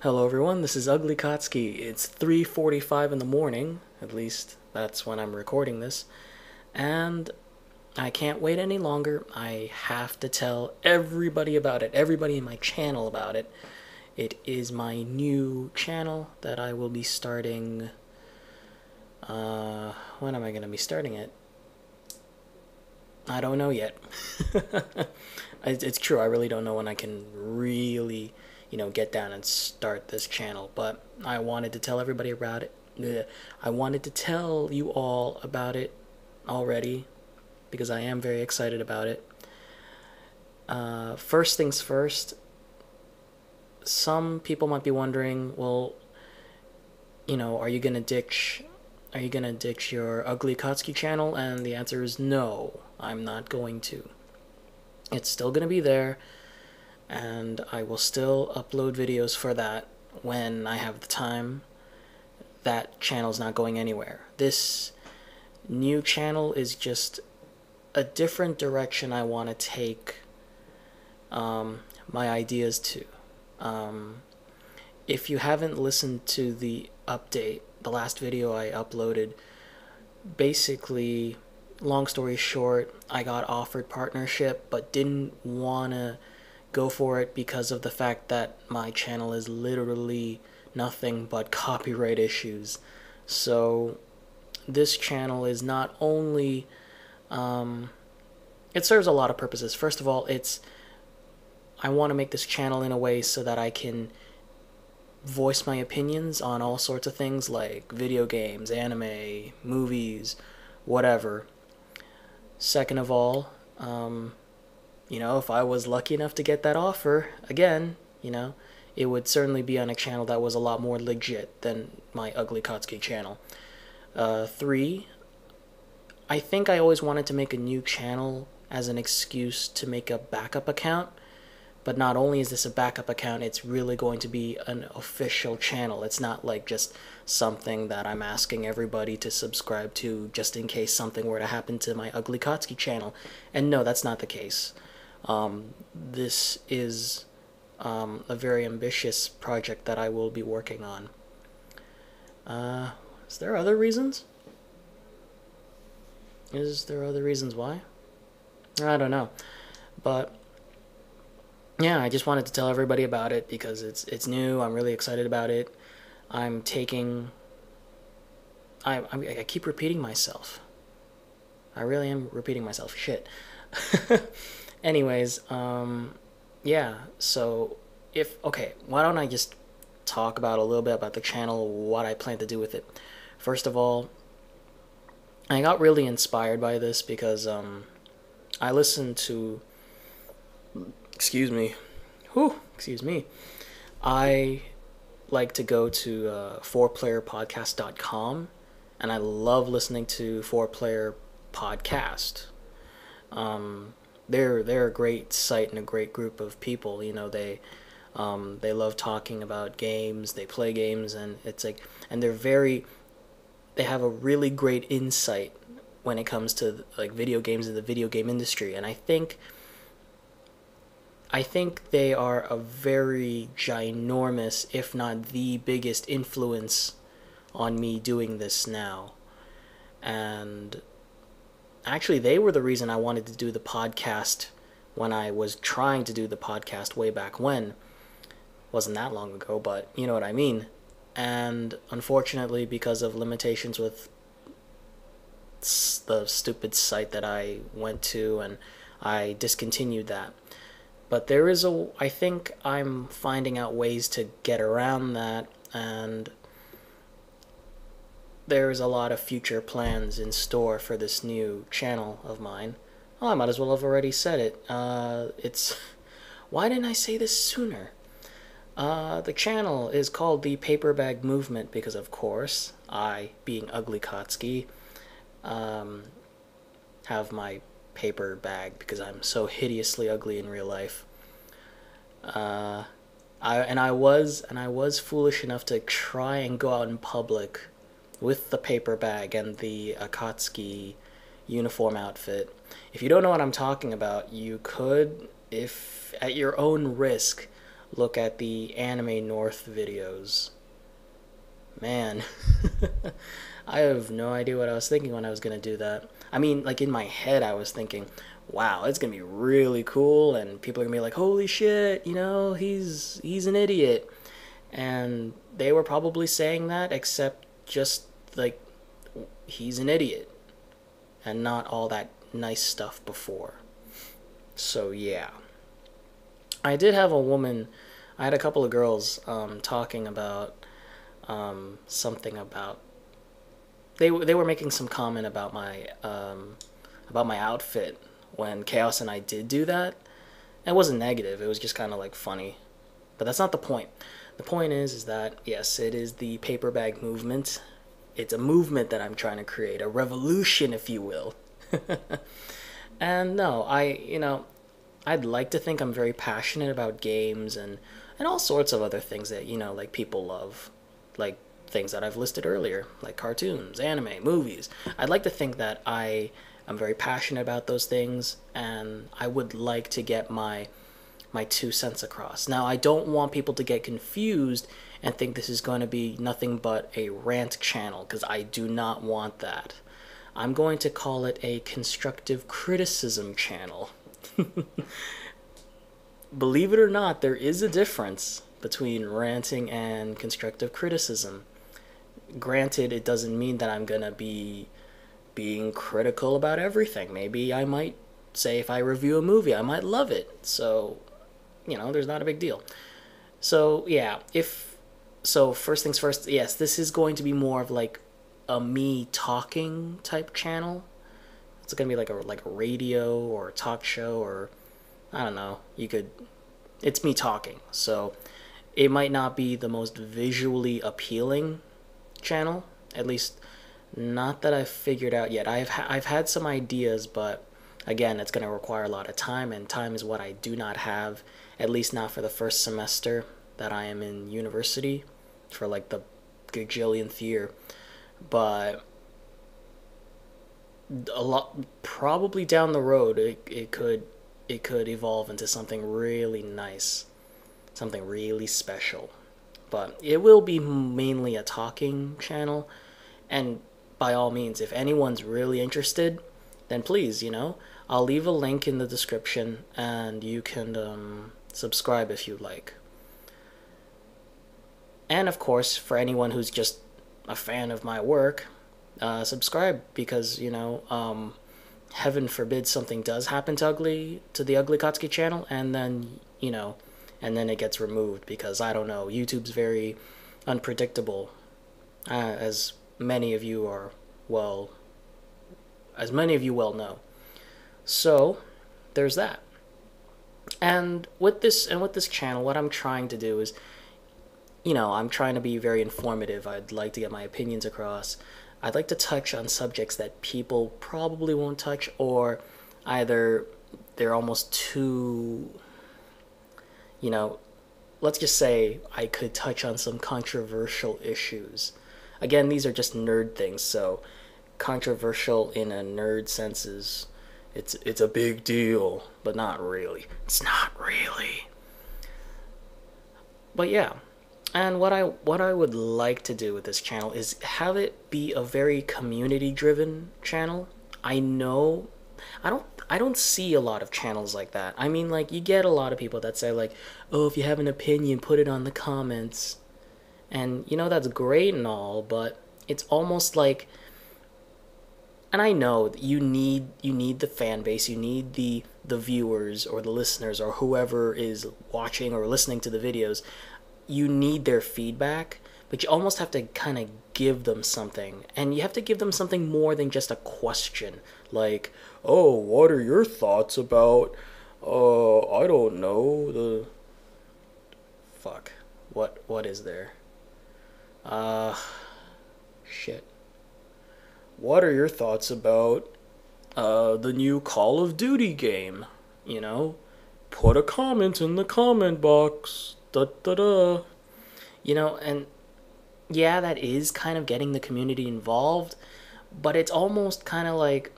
Hello everyone, this is UglyKatsuki. It's 3:45 in the morning, at least that's when I'm recording this, and I can't wait any longer. I have to tell everybody about it, everybody in my channel about it. It is my new channel that I will be starting, when am I going to be starting it? I don't know yet. It's true, I really don't know when I can really, get down and start this channel, but I wanted to tell everybody about it. I wanted to tell you all about it already because I am very excited about it. First things first, some people might be wondering, well, are you gonna ditch your UglyKatsuki channel? And the answer is no, I'm not going to. It's still gonna be there, and I will still upload videos for that when I have the time. That channel's not going anywhere. This new channel is just a different direction I want to take my ideas to. If you haven't listened to the update, the last video I uploaded, basically, long story short, I got offered partnership but didn't want to go for it because of the fact that my channel is literally nothing but copyright issues. So this channel is not only it serves a lot of purposes. First of all, I want to make this channel in a way so that I can voice my opinions on all sorts of things like video games, anime, movies, whatever. Second of all, if I was lucky enough to get that offer again, it would certainly be on a channel that was a lot more legit than my UglyKatsuki channel. 3, I think I always wanted to make a new channel as an excuse to make a backup account. But not only is this a backup account, it's really going to be an official channel. It's not like just something that I'm asking everybody to subscribe to just in case something were to happen to my UglyKatsuki channel. And no, that's not the case. This is a very ambitious project that I will be working on. Is there other reasons? Is there other reasons why? I don't know. But yeah, I just wanted to tell everybody about it because it's new. I'm really excited about it. I keep repeating myself. I really am repeating myself. Shit. Anyways, yeah, so why don't I just talk about a little bit about the channel, what I plan to do with it. First of all, I got really inspired by this because I listened to excuse me. I like to go to 4playerpodcast.com, and I love listening to 4Player Podcast. They're a great site and a great group of people. They love talking about games. They play games, and they have a really great insight when it comes to like video games and the video game industry. And I think they are a very ginormous, if not the biggest influence on me doing this now. And actually, they were the reason I wanted to do the podcast when I was trying to do the podcast way back when. Wasn't that long ago, but you know what I mean. And unfortunately, because of limitations with the stupid site that I went to, and I discontinued that. But I think I'm finding out ways to get around that, and there's a lot of future plans in store for this new channel of mine. Well, I might as well have already said it. Why didn't I say this sooner? The channel is called the Paper Bag Movement because, of course, I, being UglyKatsuki, have my paper bag because I'm so hideously ugly in real life. I was foolish enough to try and go out in public with the paper bag and the Akatsuki uniform outfit. If you don't know what I'm talking about, you could, if at your own risk, look at the Anime North videos. Man, I have no idea what I was thinking when I was gonna do that. I mean, like in my head, I was thinking, wow, it's gonna be really cool, and people are gonna be like, holy shit, he's an idiot. And they were probably saying that, except just like, he's an idiot, and not all that nice stuff before. So yeah. I did have a woman, I had a couple of girls talking about something about they were making some comment about my outfit when Chaos and I did do that. It wasn't negative. It was just kind of like funny, but that's not the point. The point is that yes, it is the paper bag movement. It's a movement that I'm trying to create, a revolution, if you will. And no, I'd like to think I'm very passionate about games and all sorts of other things that like people love, like things that I've listed earlier, like cartoons, anime, movies. I'd like to think that I'm very passionate about those things, and I would like to get my 2 cents across. Now, I don't want people to get confused and think this is going to be nothing but a rant channel, because I do not want that. I'm going to call it a constructive criticism channel. Believe it or not, there is a difference between ranting and constructive criticism. Granted, it doesn't mean that I'm gonna be being critical about everything. Maybe I might say, if I review a movie, I might love it. So, there's not a big deal. So yeah, first things first, yes, this is going to be more of like a me talking type channel. It's gonna be like a radio or a talk show, or I don't know. It's me talking, so it might not be the most visually appealing channel, at least not that I've figured out yet. I've had some ideas, but again, it's gonna require a lot of time, and time is what I do not have, at least not for the first semester that I am in university, for like the gajillionth year. But probably down the road, it could evolve into something really nice, something really special. But it will be mainly a talking channel, and by all means, if anyone's really interested, then please, I'll leave a link in the description, and you can subscribe if you like. And of course, for anyone who's just a fan of my work, subscribe, because heaven forbid something does happen to the UglyKatsuki channel, and then it gets removed, because I don't know, YouTube's very unpredictable, as many of you well know. So there's that. And with this channel, what I'm trying to do is, I'm trying to be very informative. I'd like to get my opinions across. I'd like to touch on subjects that people probably won't touch, or either they're almost too, let's just say I could touch on some controversial issues. Again, these are just nerd things, so controversial in a nerd sense is, it's a big deal, but not really. It's not really. But yeah. And what I would like to do with this channel is have it be a very community-driven channel. I know I don't see a lot of channels like that. I mean, like, you get a lot of people that say like, "Oh, if you have an opinion, put it on the comments." And that's great and all, but it's almost like, and I know that you need the fan base, you need the viewers or the listeners or whoever is watching or listening to the videos. You need their feedback, but you almost have to kind of give them something, and you have to give them something more than just a question, like, "Oh, what are your thoughts about I don't know, the fuck, what is there, shit, what are your thoughts about the new Call of Duty game? Put a comment in the comment box. Da, da, da." And yeah, that is kind of getting the community involved, but it's almost kind of like,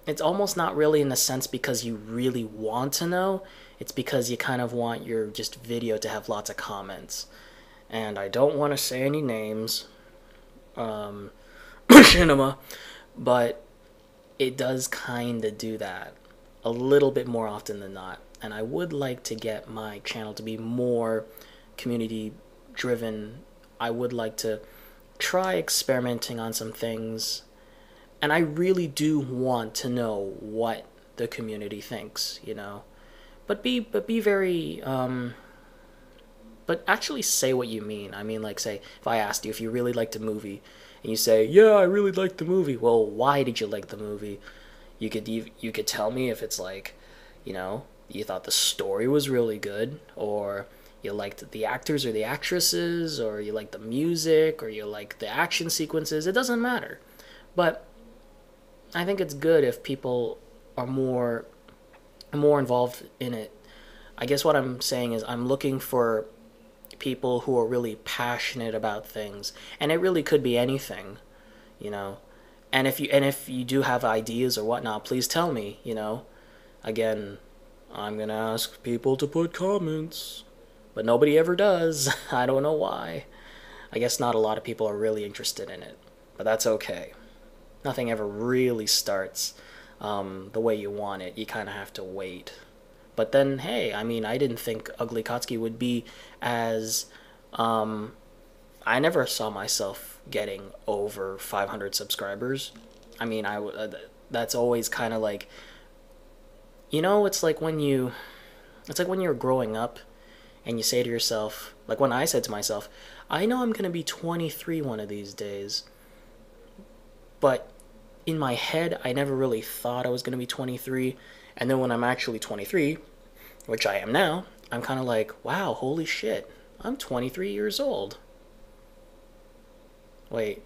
it's almost not really in a sense because you really want to know. It's because you kind of want your just video to have lots of comments. And I don't want to say any names, cinema, but it does kind of do that a little bit more often than not. And I would like to get my channel to be more community driven. I would like to try experimenting on some things, and I really do want to know what the community thinks, you know. But be very but actually say what you mean. I mean, like, say if I asked you if you really liked a movie and you say, "Yeah, I really liked the movie." Well, why did you like the movie? You could tell me if it's like, you know, you thought the story was really good, or you liked the actors or the actresses, or you liked the music, or you liked the action sequences. It doesn't matter. But I think it's good if people are more involved in it. I guess what I'm saying is I'm looking for people who are really passionate about things, and it really could be anything, you know. And if you do have ideas or whatnot, please tell me, you know. Again, I'm gonna ask people to put comments, but nobody ever does. I don't know why. I guess not a lot of people are really interested in it, but that's okay. Nothing ever really starts the way you want it. You kind of have to wait. But then, hey, I mean, I didn't think UglyKatsuki would be as... I never saw myself getting over 500 subscribers. I mean, that's always kind of like... You know, it's like when you're growing up and you say to yourself, like when I said to myself, I know I'm going to be 23 one of these days. But in my head, I never really thought I was going to be 23. And then when I'm actually 23, which I am now, I'm kind of like, wow, holy shit, I'm 23 years old. Wait,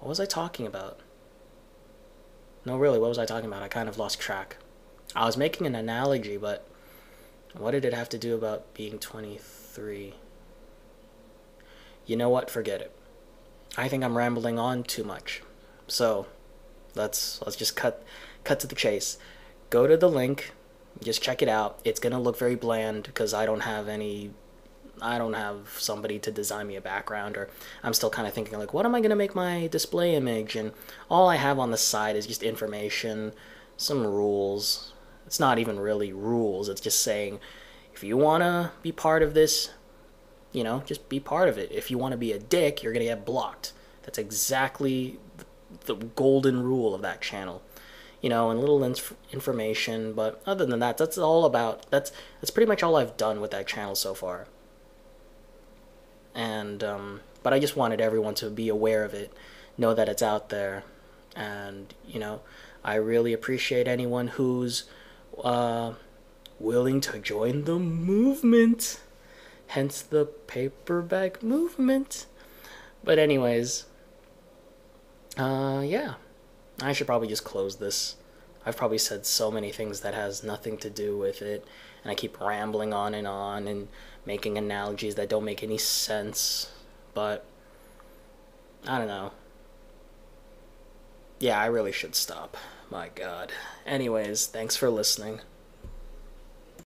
what was I talking about? No, really, what was I talking about? I kind of lost track. I was making an analogy, but what did it have to do about being 23? You know what? Forget it. I think I'm rambling on too much. So, let's just cut to the chase. Go to the link, just check it out. It's gonna look very bland because I don't have somebody to design me a background, or I'm still kind of thinking like, what am I gonna make my display image? And all I have on the side is just information, some rules. It's not even really rules. It's just saying, if you wanna be part of this, you know, just be part of it. If you wanna be a dick, you're gonna get blocked. That's exactly the golden rule of that channel. You know, and little information, but other than that, that's pretty much all I've done with that channel so far. And but I just wanted everyone to be aware of it, know that it's out there, and you know, I really appreciate anyone who's willing to join the movement, hence the paperback movement. But anyways, yeah, I should probably just close this. I've probably said so many things that has nothing to do with it, and I keep rambling on and making analogies that don't make any sense, but I don't know. Yeah, I really should stop. My God. Anyways, thanks for listening.